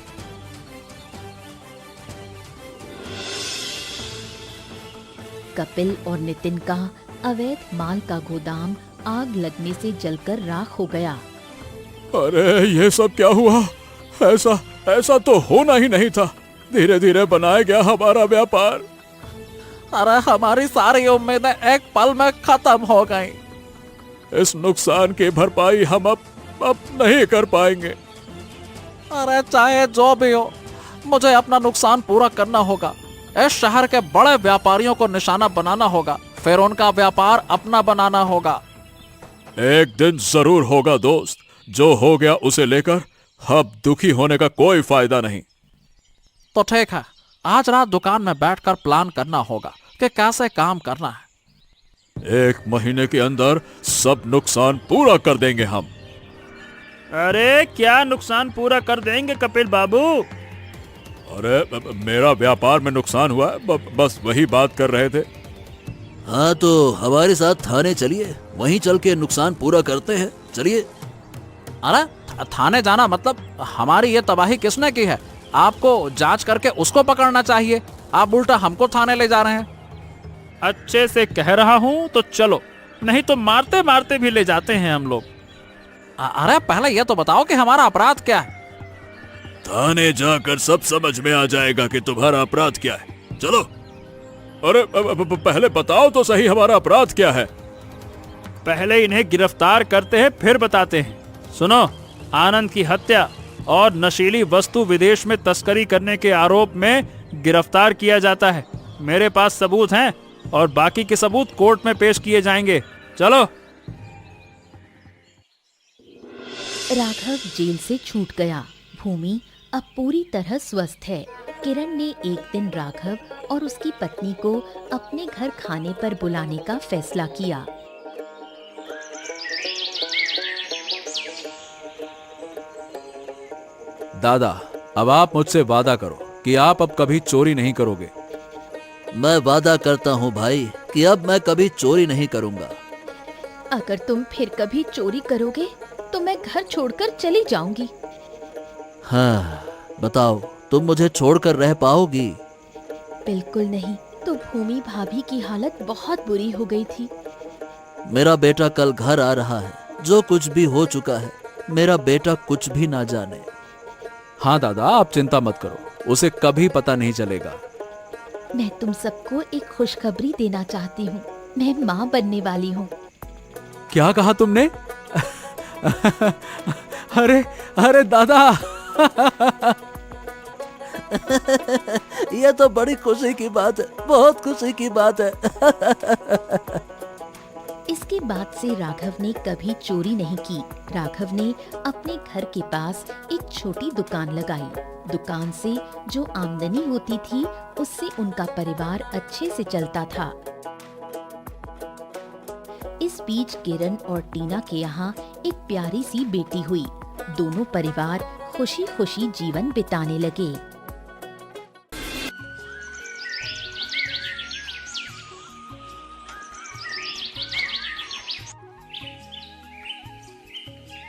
कपिल और नितिन का अवैध माल का गोदाम आग लगने से जलकर राख हो गया। अरे ये सब क्या हुआ? ऐसा तो होना ही नहीं था। धीरे धीरे बनाया गया हमारा व्यापार। अरे हमारी सारी उम्मीदें एक पल में खत्म हो गई। इस नुकसान की भरपाई हम अब नहीं कर पाएंगे। अरे चाहे जो भी हो, मुझे अपना नुकसान पूरा करना होगा। इस शहर के बड़े व्यापारियों को निशाना बनाना होगा, फिर उनका व्यापार अपना बनाना होगा। एक दिन जरूर होगा दोस्त। जो हो गया उसे लेकर अब दुखी होने का कोई फायदा नहीं। तो ठीक है, आज रात दुकान में बैठकर प्लान करना होगा कि कैसे काम करना है। 1 महीने के अंदर सब नुकसान पूरा कर देंगे हम। अरे क्या नुकसान पूरा कर देंगे कपिल बाबू? अरे मेरा व्यापार में नुकसान हुआ है, बस वही बात कर रहे थे। हाँ तो हमारे साथ थाने चलिए, वहीं चल के नुकसान पूरा करते हैं, चलिए। अरे थाने जाना मतलब हमारी ये तबाही किसने की है? आपको जांच करके उसको पकड़ना चाहिए, आप उल्टा हमको थाने ले जा रहे हैं। अच्छे से कह रहा हूँ तो चलो, नहीं तो मारते मारते भी ले जाते हैं हम लोग। अरे पहले ये तो बताओ कि हमारा अपराध क्या है। थाने जाकर सब समझ में आ जाएगा कि तुम्हारा अपराध क्या है, चलो। अरे पहले बताओ तो सही हमारा अपराध क्या है। पहले इन्हें गिरफ्तार करते हैं फिर बताते हैं। सुनो, आनंद की हत्या और नशीली वस्तु विदेश में तस्करी करने के आरोप में गिरफ्तार किया जाता है। मेरे पास सबूत हैं और बाकी के सबूत कोर्ट में पेश किए जाएंगे। चलो। राघव जेल से छूट गया। भूमि अब पूरी तरह स्वस्थ है। किरण ने एक दिन राघव और उसकी पत्नी को अपने घर खाने पर बुलाने का फैसला किया। दादा, अब आप मुझसे वादा करो कि आप अब कभी चोरी नहीं करोगे। मैं वादा करता हूँ भाई कि अब मैं कभी चोरी नहीं करूँगा। अगर तुम फिर कभी चोरी करोगे तो मैं घर छोड़कर चली जाऊंगी। हाँ बताओ, तुम मुझे छोड़कर रह पाओगी? बिल्कुल नहीं। तो भूमि भाभी की हालत बहुत बुरी हो गई थी। मेरा बेटा कल घर आ रहा है, जो कुछ भी हो चुका है मेरा बेटा कुछ भी ना जाने। हाँ दादा, आप चिंता मत करो, उसे कभी पता नहीं चलेगा। मैं तुम सबको एक खुशखबरी देना चाहती हूँ। मैं माँ बनने वाली हूँ। क्या कहा तुमने? अरे अरे दादा। ये तो बड़ी खुशी की बात है, बहुत खुशी की बात है। इसके बाद से राघव ने कभी चोरी नहीं की। राघव ने अपने घर के पास एक छोटी दुकान लगाई। दुकान से जो आमदनी होती थी उससे उनका परिवार अच्छे से चलता था। इस बीच किरण और टीना के यहाँ एक प्यारी सी बेटी हुई। दोनों परिवार खुशी खुशी जीवन बिताने लगे।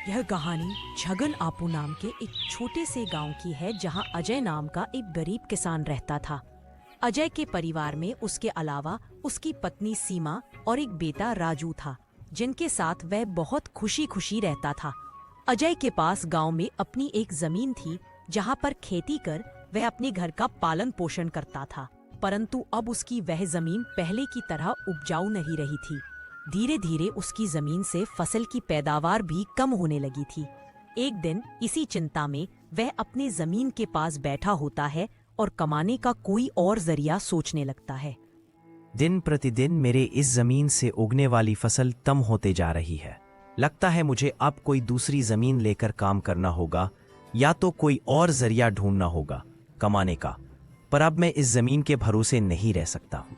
यह कहानी छगन आपू नाम के एक छोटे से गांव की है, जहां अजय नाम का एक गरीब किसान रहता था। अजय के परिवार में उसके अलावा उसकी पत्नी सीमा और एक बेटा राजू था, जिनके साथ वह बहुत खुशी खुशी रहता था। अजय के पास गांव में अपनी एक जमीन थी, जहां पर खेती कर वह अपने घर का पालन पोषण करता था। परंतु अब उसकी वह जमीन पहले की तरह उपजाऊ नहीं रही थी। धीरे धीरे उसकी जमीन से फसल की पैदावार भी कम होने लगी थी। एक दिन इसी चिंता में वह अपने जमीन के पास बैठा होता है और कमाने का कोई और जरिया सोचने लगता है। दिन प्रतिदिन मेरे इस जमीन से उगने वाली फसल कम होते जा रही है। लगता है मुझे अब कोई दूसरी जमीन लेकर काम करना होगा, या तो कोई और जरिया ढूंढना होगा कमाने का। पर अब मैं इस जमीन के भरोसे नहीं रह सकता हूँ।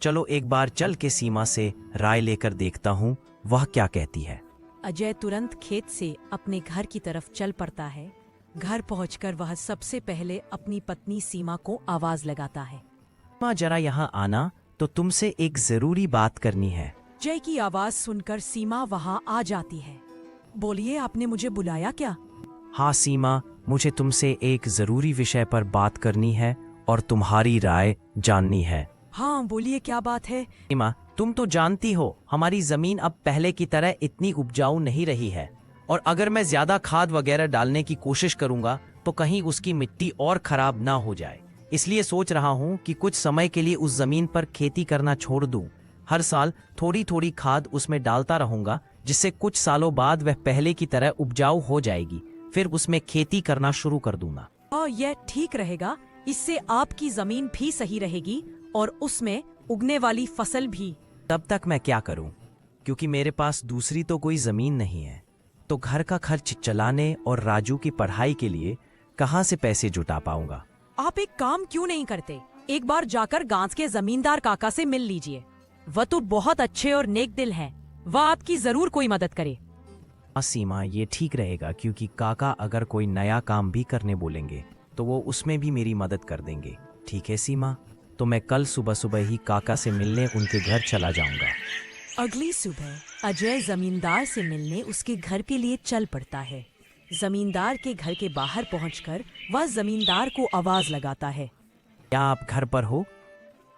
चलो एक बार चल के सीमा से राय लेकर देखता हूँ वह क्या कहती है। अजय तुरंत खेत से अपने घर की तरफ चल पड़ता है। घर पहुंचकर वह सबसे पहले अपनी पत्नी सीमा को आवाज लगाता है। माँ जरा यहाँ आना, तो तुमसे एक जरूरी बात करनी है। जय की आवाज सुनकर सीमा वहां आ जाती है। बोलिए, आपने मुझे बुलाया क्या? हाँ सीमा, मुझे तुमसे एक जरूरी विषय पर बात करनी है और तुम्हारी राय जाननी है। हाँ बोलिए, क्या बात है? सीमा, तुम तो जानती हो हमारी जमीन अब पहले की तरह इतनी उपजाऊ नहीं रही है, और अगर मैं ज्यादा खाद वगैरह डालने की कोशिश करूंगा तो कहीं उसकी मिट्टी और खराब ना हो जाए। इसलिए सोच रहा हूँ कि कुछ समय के लिए उस जमीन पर खेती करना छोड़ दूं। हर साल थोड़ी थोड़ी खाद उसमें डालता रहूंगा, जिससे कुछ सालों बाद वह पहले की तरह उपजाऊ हो जाएगी। फिर उसमें खेती करना शुरू कर दूंगा। और यह ठीक रहेगा। इससे आपकी जमीन भी सही रहेगी और उसमें उगने वाली फसल भी। तब तक मैं क्या करूं? क्योंकि मेरे पास दूसरी तो कोई जमीन नहीं है, तो घर का खर्च चलाने और राजू की पढ़ाई के लिए कहां से पैसे जुटा पाऊंगा? आप एक काम क्यों नहीं करते? एक बार जाकर गांव के जमींदार काका से मिल लीजिए। वह तो बहुत अच्छे और नेक दिल हैं। वह आपकी जरूर कोई मदद करे। सीमा, ये ठीक रहेगा, क्योंकि काका अगर कोई नया काम भी करने बोलेंगे तो वो उसमें भी मेरी मदद कर देंगे। ठीक है सीमा? तो मैं कल सुबह सुबह ही काका से मिलने उनके घर चला जाऊंगा। अगली सुबह अजय जमींदार से मिलने उसके घर के लिए चल पड़ता है। जमींदार के घर के बाहर पहुंचकर वह जमींदार को आवाज लगाता है। क्या आप घर पर हो?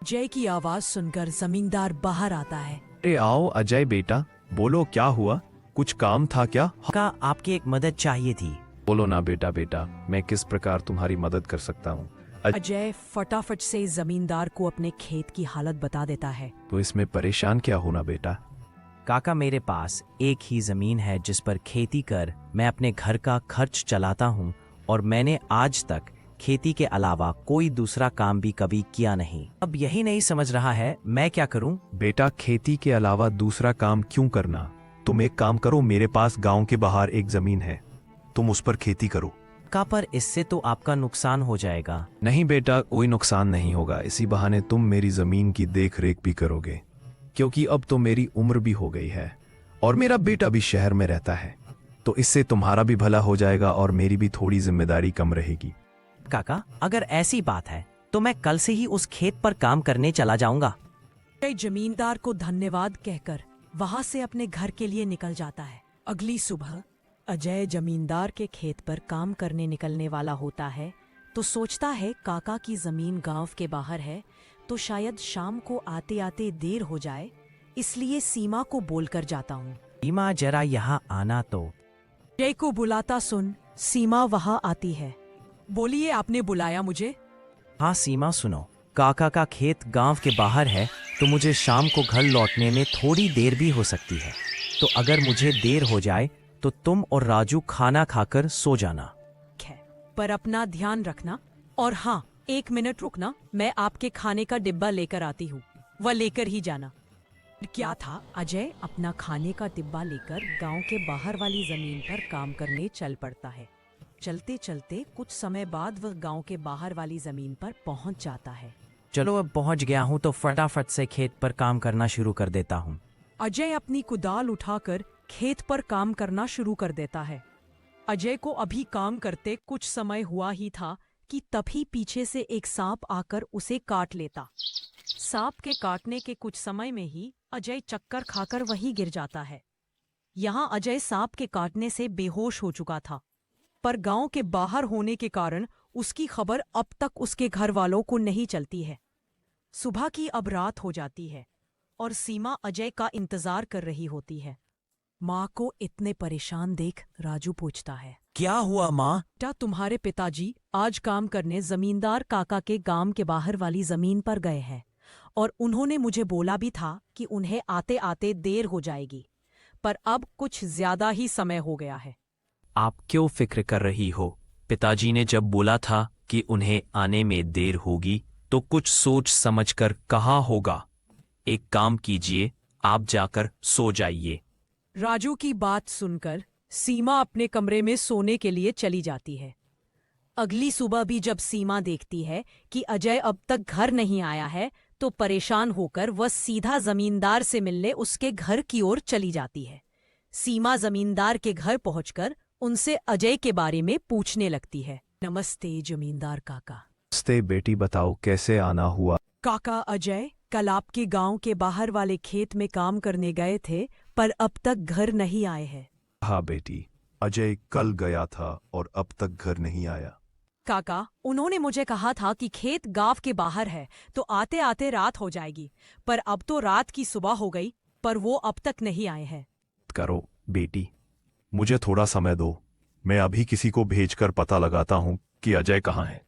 अजय की आवाज सुनकर जमींदार बाहर आता है। अरे आओ अजय बेटा, बोलो क्या हुआ, कुछ काम था क्या? काका, आपकी एक मदद चाहिए थी। बोलो ना बेटा, मैं किस प्रकार तुम्हारी मदद कर सकता हूँ? अजय फटाफट से जमींदार को अपने खेत की हालत बता देता है। तो इसमें परेशान क्या होना बेटा? काका, मेरे पास एक ही जमीन है जिस पर खेती कर मैं अपने घर का खर्च चलाता हूँ, और मैंने आज तक खेती के अलावा कोई दूसरा काम भी कभी किया नहीं। अब यही नहीं समझ रहा है मैं क्या करूं? बेटा, खेती के अलावा दूसरा काम क्यों करना? तुम एक काम करो, मेरे पास गांव के बाहर एक जमीन है, तुम उस पर खेती करो। का पर इससे तो आपका नुकसान हो जाएगा। नहीं बेटा, कोई नुकसान नहीं होगा। इसी बहाने तुम मेरी जमीन की देख रेख भी करोगे, क्योंकि अब तो मेरी उम्र भी हो गई है और मेरा बेटा भी शहर में रहता है, तो इससे तुम्हारा भी भला हो जाएगा और मेरी भी थोड़ी जिम्मेदारी कम रहेगी। काका, अगर ऐसी बात है तो मैं कल से ही उस खेत पर काम करने चला जाऊंगा। अजय जमींदार को धन्यवाद कहकर वहां से अपने घर के लिए निकल जाता है। अगली सुबह अजय जमींदार के खेत पर काम करने निकलने वाला होता है तो सोचता है काका की जमीन गांव के बाहर है, तो शायद शाम को आते आते देर हो जाए, इसलिए सीमा को बोलकर जाता हूँ। सीमा, जरा यहाँ आना। तो अजय को बुलाता सुन सीमा वहां आती है। बोलिए, आपने बुलाया मुझे? हाँ सीमा, सुनो, काका का खेत गांव के बाहर है, तो मुझे शाम को घर लौटने में थोड़ी देर भी हो सकती है, तो अगर मुझे देर हो जाए तो तुम और राजू खाना खाकर सो जाना। पर अपना ध्यान रखना, और हाँ, 1 मिनट रुकना, मैं आपके खाने का डिब्बा लेकर आती हूँ, वह लेकर ही जाना। क्या था, अजय अपना खाने का डिब्बा लेकर गांव के बाहर वाली जमीन पर काम करने चल पड़ता है। चलते चलते कुछ समय बाद वह गांव के बाहर वाली जमीन पर पहुंच जाता है। चलो, अब पहुंच गया हूं तो फटाफट से खेत पर काम करना शुरू कर देता हूं। अजय अपनी कुदाल उठाकर खेत पर काम करना शुरू कर देता है। अजय को अभी काम करते कुछ समय हुआ ही था कि तभी पीछे से एक सांप आकर उसे काट लेता। सांप के काटने के कुछ समय में ही अजय चक्कर खाकर वहीं गिर जाता है। यहाँ अजय सांप के काटने से बेहोश हो चुका था, पर गांव के बाहर होने के कारण उसकी खबर अब तक उसके घर वालों को नहीं चलती है। सुबह की अब रात हो जाती है और सीमा अजय का इंतजार कर रही होती है। माँ को इतने परेशान देख राजू पूछता है, क्या हुआ माँ? क्या तुम्हारे पिताजी आज काम करने जमींदार काका के गांव के बाहर वाली जमीन पर गए हैं, और उन्होंने मुझे बोला भी था कि उन्हें आते आते देर हो जाएगी, पर अब कुछ ज्यादा ही समय हो गया है। आप क्यों फिक्र कर रही हो? पिताजी ने जब बोला था कि उन्हें आने में देर होगी तो कुछ सोच समझकर कहा होगा। एक काम कीजिए, आप जाकर सो जाइए। राजू की बात सुनकर सीमा अपने कमरे में सोने के लिए चली जाती है। अगली सुबह भी जब सीमा देखती है कि अजय अब तक घर नहीं आया है, तो परेशान होकर वह सीधा जमींदार से मिलने उसके घर की ओर चली जाती है। सीमा जमींदार के घर पहुंचकर उनसे अजय के बारे में पूछने लगती है। नमस्ते जमींदार काका। नमस्ते बेटी, बताओ कैसे आना हुआ? काका, अजय कल आपके गांव के बाहर वाले खेत में काम करने गए थे, पर अब तक घर नहीं आए हैं। हाँ बेटी, अजय कल गया था और अब तक घर नहीं आया। काका, उन्होंने मुझे कहा था कि खेत गांव के बाहर है तो आते आते रात हो जाएगी, पर अब तो रात की सुबह हो गई, पर वो अब तक नहीं आए हैं। करो बेटी, मुझे थोड़ा समय दो, मैं अभी किसी को भेजकर पता लगाता हूँ कि अजय कहाँ है।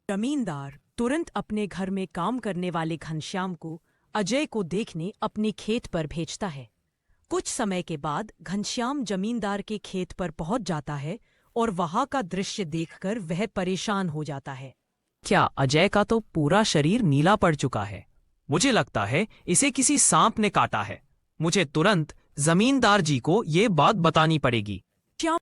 जमींदार तुरंत अपने घर में काम करने वाले घनश्याम को अजय को देखने अपने खेत पर भेजता है। कुछ समय के बाद घनश्याम जमींदार के खेत पर पहुंच जाता है और वहां का दृश्य देखकर वह परेशान हो जाता है। क्या अजय का तो पूरा शरीर नीला पड़ चुका है? मुझे लगता है इसे किसी सांप ने काटा है। मुझे तुरंत जमींदार जी को ये बात बतानी पड़ेगी। क्या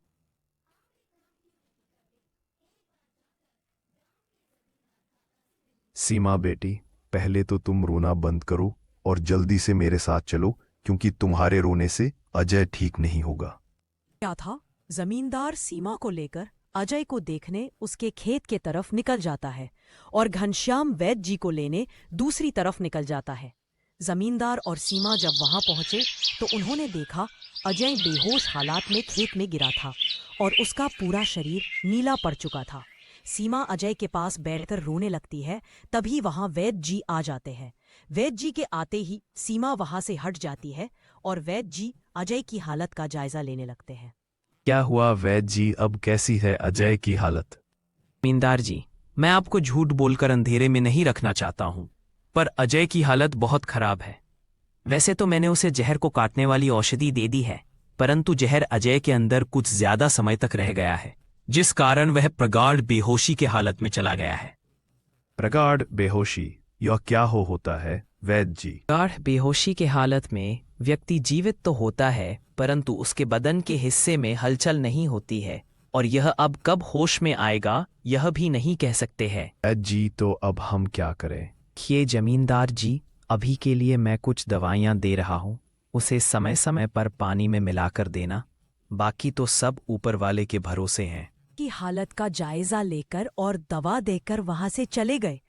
सीमा बेटी, पहले तो तुम रोना बंद करो और जल्दी से मेरे साथ चलो, क्योंकि तुम्हारे रोने से अजय ठीक नहीं होगा। क्या था? जमींदार सीमा को लेकर अजय को देखने उसके खेत के तरफ निकल जाता है और घनश्याम वैद्य जी को लेने दूसरी तरफ निकल जाता है। जमींदार और सीमा जब वहां पहुंचे तो उन्होंने देखा अजय बेहोश हालात में खेत में गिरा था और उसका पूरा शरीर नीला पड़ चुका था। सीमा अजय के पास बैठकर रोने लगती है। तभी वहां वैद्य जी आ जाते हैं। वैद्य जी के आते ही सीमा वहां से हट जाती है और वैद्य जी अजय की हालत का जायजा लेने लगते हैं। क्या हुआ वैद्य जी, अब कैसी है अजय की हालत? जमींदार जी, मैं आपको झूठ बोलकर अंधेरे में नहीं रखना चाहता हूं, पर अजय की हालत बहुत खराब है। वैसे तो मैंने उसे जहर को काटने वाली औषधि दे दी है, परंतु जहर अजय के अंदर कुछ ज्यादा समय तक रह गया है, जिस कारण वह प्रगाढ़ बेहोशी के हालत में चला गया है। प्रगाढ़ बेहोशी, यह क्या होता है वैद्य जी? प्रगाढ़ बेहोशी के हालत में व्यक्ति जीवित तो होता है, परंतु उसके बदन के हिस्से में हलचल नहीं होती है, और यह अब कब होश में आएगा यह भी नहीं कह सकते हैं। वैद्य जी, तो अब हम क्या करें? ये जमींदार जी, अभी के लिए मैं कुछ दवाइयां दे रहा हूं, उसे समय समय पर पानी में मिलाकर देना, बाकी तो सब ऊपर वाले के भरोसे हैं। की हालत का जायजा लेकर और दवा देकर वहां से चले गए।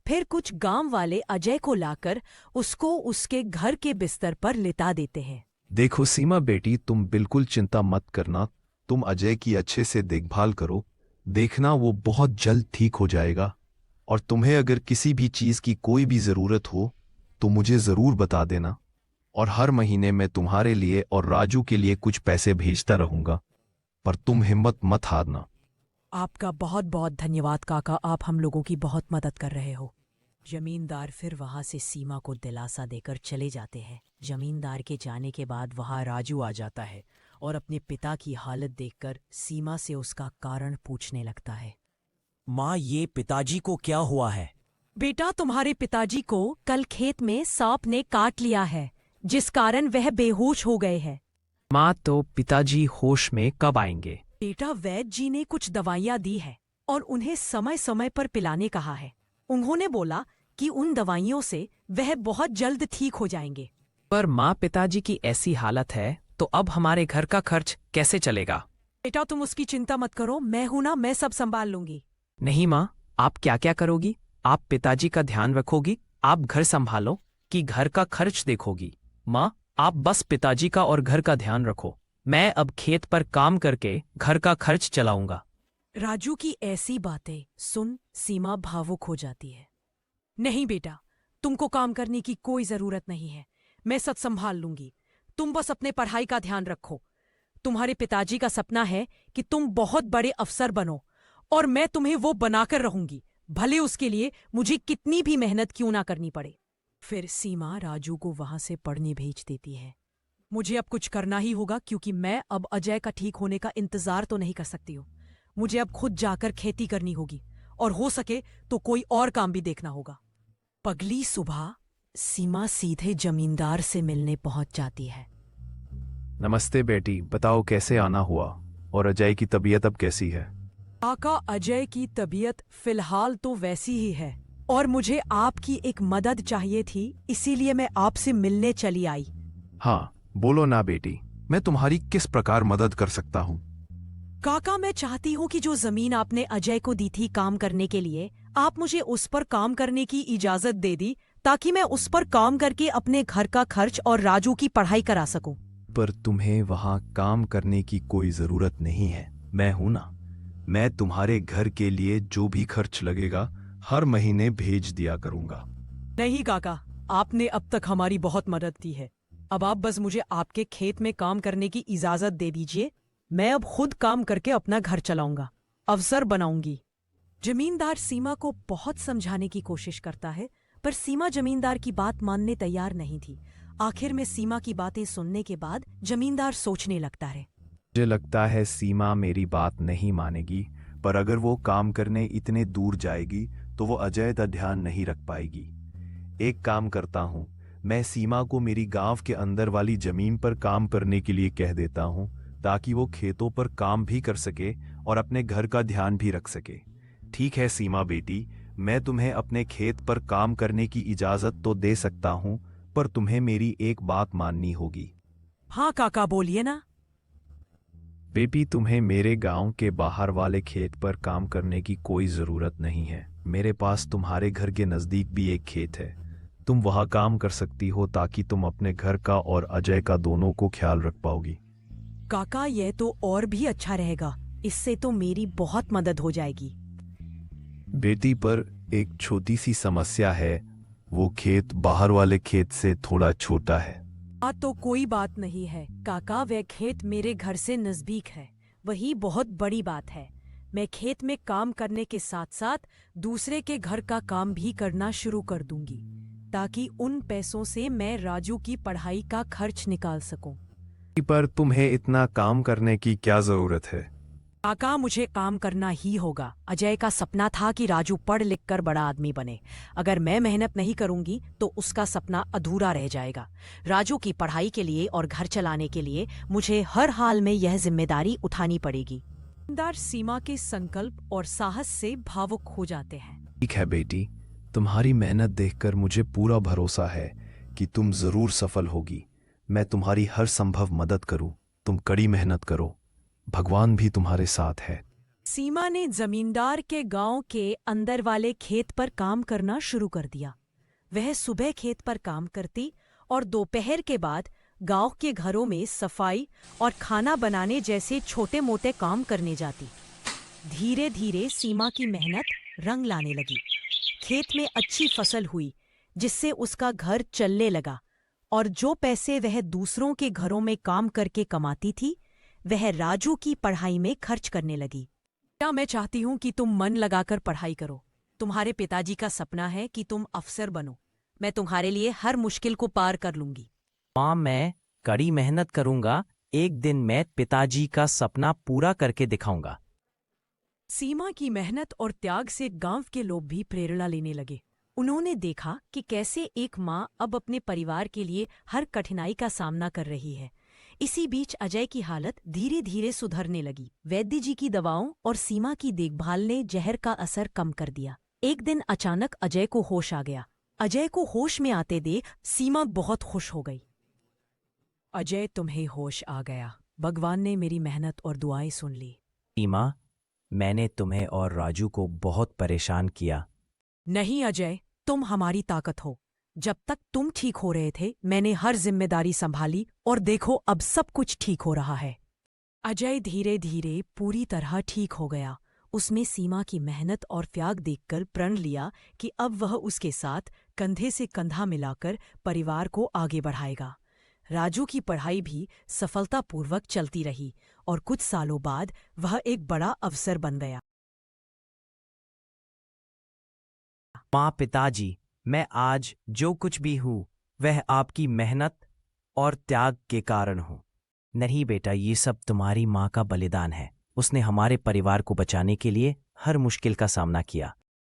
फिर कुछ गांव वाले अजय को लाकर उसको उसके घर के बिस्तर पर लिटा देते हैं। देखो सीमा बेटी, तुम बिल्कुल चिंता मत करना, तुम अजय की अच्छे से देखभाल करो, देखना वो बहुत जल्द ठीक हो जाएगा। और तुम्हें अगर किसी भी चीज की कोई भी जरूरत हो तो मुझे जरूर बता देना, और हर महीने मैं तुम्हारे लिए और राजू के लिए कुछ पैसे भेजता रहूंगा, पर तुम हिम्मत मत हारना। आपका बहुत बहुत धन्यवाद काका, आप हम लोगों की बहुत मदद कर रहे हो। जमींदार फिर वहां से सीमा को दिलासा देकर चले जाते हैं। जमींदार के जाने के बाद वहां राजू आ जाता है और अपने पिता की हालत देखकर सीमा से उसका कारण पूछने लगता है। माँ, ये पिताजी को क्या हुआ है? बेटा, तुम्हारे पिताजी को कल खेत में सांप ने काट लिया है, जिस कारण वह बेहोश हो गए हैं। माँ, तो पिताजी होश में कब आएंगे? बेटा, वैद्य जी ने कुछ दवाइयाँ दी है और उन्हें समय समय पर पिलाने कहा है। उन्होंने बोला कि उन दवाइयों से वह बहुत जल्द ठीक हो जाएंगे। पर माँ, पिताजी की ऐसी हालत है तो अब हमारे घर का खर्च कैसे चलेगा? बेटा, तुम उसकी चिंता मत करो, मैं हूं ना, मैं सब संभाल लूंगी। नहीं माँ, आप क्या क्या करोगी? आप पिताजी का ध्यान रखोगी, आप घर संभालो कि घर का खर्च देखोगी? माँ, आप बस पिताजी का और घर का ध्यान रखो, मैं अब खेत पर काम करके घर का खर्च चलाऊंगा। राजू की ऐसी बातें सुन सीमा भावुक हो जाती है। नहीं बेटा, तुमको काम करने की कोई जरूरत नहीं है, मैं सब संभाल लूंगी। तुम बस अपने पढ़ाई का ध्यान रखो। तुम्हारे पिताजी का सपना है कि तुम बहुत बड़े अफसर बनो और मैं तुम्हें वो बनाकर रहूंगी, भले उसके लिए मुझे कितनी भी मेहनत क्यों ना करनी पड़े। फिर सीमा राजू को वहां से पढ़ने भेज देती है। मुझे अब कुछ करना ही होगा, क्योंकि मैं अब अजय का ठीक होने का इंतजार तो नहीं कर सकती हूँ। मुझे अब खुद जाकर खेती करनी होगी और हो सके तो कोई और काम भी देखना होगा। अगली सुबह सीमा सीधे जमींदार से मिलने पहुंच जाती है। नमस्ते बेटी, बताओ कैसे आना हुआ, और अजय की तबीयत अब कैसी है? काका, अजय की तबीयत फिलहाल तो वैसी ही है और मुझे आपकी एक मदद चाहिए थी, इसीलिए मैं आपसे मिलने चली आई। हाँ बोलो ना बेटी, मैं तुम्हारी किस प्रकार मदद कर सकता हूँ? काका, मैं चाहती हूँ कि जो जमीन आपने अजय को दी थी काम करने के लिए, आप मुझे उस पर काम करने की इजाजत दे दी, ताकि मैं उस पर काम करके अपने घर का खर्च और राजू की पढ़ाई करा सकूं। पर तुम्हें वहाँ काम करने की कोई जरूरत नहीं है, मैं हूं ना। मैं तुम्हारे घर के लिए जो भी खर्च लगेगा हर महीने भेज दिया करूंगा। नहीं काका, आपने अब तक हमारी बहुत मदद की है, अब आप बस मुझे आपके खेत में काम करने की इजाजत दे दीजिए। मैं अब खुद काम करके अपना घर चलाऊंगा, अफसर बनाऊंगी। जमींदार सीमा को बहुत समझाने की कोशिश करता है, पर सीमा जमींदार की बात मानने तैयार नहीं थी। आखिर में सीमा की बातें सुनने के बाद जमींदार सोचने लगता है। मुझे लगता है सीमा मेरी बात नहीं मानेगी, पर अगर वो काम करने इतने दूर जाएगी तो वो अजय का ध्यान नहीं रख पाएगी। एक काम करता हूँ, मैं सीमा को मेरी गांव के अंदर वाली जमीन पर काम करने के लिए कह देता हूँ, ताकि वो खेतों पर काम भी कर सके और अपने घर का ध्यान भी रख सके। ठीक है सीमा बेटी, मैं तुम्हें अपने खेत पर काम करने की इजाजत तो दे सकता हूँ, पर तुम्हें मेरी एक बात माननी होगी। हाँ काका, बोलिए ना। बेबी, तुम्हें मेरे गांव के बाहर वाले खेत पर काम करने की कोई ज़रूरत नहीं है। मेरे पास तुम्हारे घर के नज़दीक भी एक खेत है। तुम वहाँ काम कर सकती हो ताकि तुम अपने घर का और अजय का दोनों को ख्याल रख पाओगी। काका, यह तो और भी अच्छा रहेगा। इससे तो मेरी बहुत मदद हो जाएगी। बेटी, पर एक छोटी सी समस्या है। वो खेत बाहर वाले खेत से थोड़ा छोटा है। तो कोई बात नहीं है काका, वह खेत मेरे घर से नजदीक है, वही बहुत बड़ी बात है। मैं खेत में काम करने के साथ साथ दूसरे के घर का काम भी करना शुरू कर दूंगी, ताकि उन पैसों से मैं राजू की पढ़ाई का खर्च निकाल सकूं। पर तुम्हें इतना काम करने की क्या जरूरत है? काका, मुझे काम करना ही होगा। अजय का सपना था कि राजू पढ़ लिख कर बड़ा आदमी बने। अगर मैं मेहनत नहीं करूंगी तो उसका सपना अधूरा रह जाएगा। राजू की पढ़ाई के लिए और घर चलाने के लिए मुझे हर हाल में यह जिम्मेदारी उठानी पड़ेगी। दुकानदार सीमा के संकल्प और साहस से भावुक हो जाते हैं। ठीक है बेटी, तुम्हारी मेहनत देखकर मुझे पूरा भरोसा है कि तुम जरूर सफल होगी। मैं तुम्हारी हर संभव मदद करूं। तुम कड़ी मेहनत करो, भगवान भी तुम्हारे साथ है। सीमा ने जमींदार के गांव के अंदर वाले खेत पर काम करना शुरू कर दिया। वह सुबह खेत पर काम करती और दोपहर के बाद गांव के घरों में सफाई और खाना बनाने जैसे छोटे मोटे काम करने जाती। धीरे धीरे सीमा की मेहनत रंग लाने लगी। खेत में अच्छी फसल हुई, जिससे उसका घर चलने लगा, और जो पैसे वह दूसरों के घरों में काम करके कमाती थी, वह राजू की पढ़ाई में खर्च करने लगी। क्या मैं चाहती हूँ कि तुम मन लगाकर पढ़ाई करो। तुम्हारे पिताजी का सपना है कि तुम अफसर बनो। मैं तुम्हारे लिए हर मुश्किल को पार कर लूंगी। माँ, मैं कड़ी मेहनत करूंगा। एक दिन मैं पिताजी का सपना पूरा करके दिखाऊंगा। सीमा की मेहनत और त्याग से गांव के लोग भी प्रेरणा लेने लगे। उन्होंने देखा कि कैसे एक माँ अब अपने परिवार के लिए हर कठिनाई का सामना कर रही है। इसी बीच अजय की हालत धीरे धीरे सुधरने लगी। वैद्य जी की दवाओं और सीमा की देखभाल ने जहर का असर कम कर दिया। एक दिन अचानक अजय को होश आ गया। अजय को होश में आते देख सीमा बहुत खुश हो गई। अजय, तुम्हें होश आ गया। भगवान ने मेरी मेहनत और दुआएं सुन ली। सीमा, मैंने तुम्हें और राजू को बहुत परेशान किया। नहीं अजय, तुम हमारी ताकत हो। जब तक तुम ठीक हो रहे थे, मैंने हर जिम्मेदारी संभाली और देखो अब सब कुछ ठीक हो रहा है। अजय धीरे धीरे पूरी तरह ठीक हो गया। उसमें सीमा की मेहनत और त्याग देखकर प्रण लिया कि अब वह उसके साथ कंधे से कंधा मिलाकर परिवार को आगे बढ़ाएगा। राजू की पढ़ाई भी सफलतापूर्वक चलती रही और कुछ सालों बाद वह एक बड़ा अफसर बन गया। माँ, पिताजी, मैं आज जो कुछ भी हूँ वह आपकी मेहनत और त्याग के कारण हूँ। नहीं बेटा, ये सब तुम्हारी माँ का बलिदान है। उसने हमारे परिवार को बचाने के लिए हर मुश्किल का सामना किया।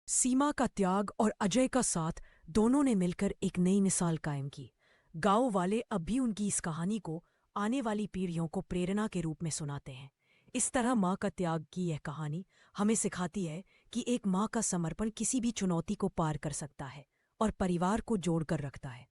सीमा का त्याग और अजय का साथ दोनों ने मिलकर एक नई मिसाल कायम की। गांव वाले अब भी उनकी इस कहानी को आने वाली पीढ़ियों को प्रेरणा के रूप में सुनाते हैं। इस तरह माँ का त्याग की यह कहानी हमें सिखाती है कि एक माँ का समर्पण किसी भी चुनौती को पार कर सकता है और परिवार को जोड़कर रखता है।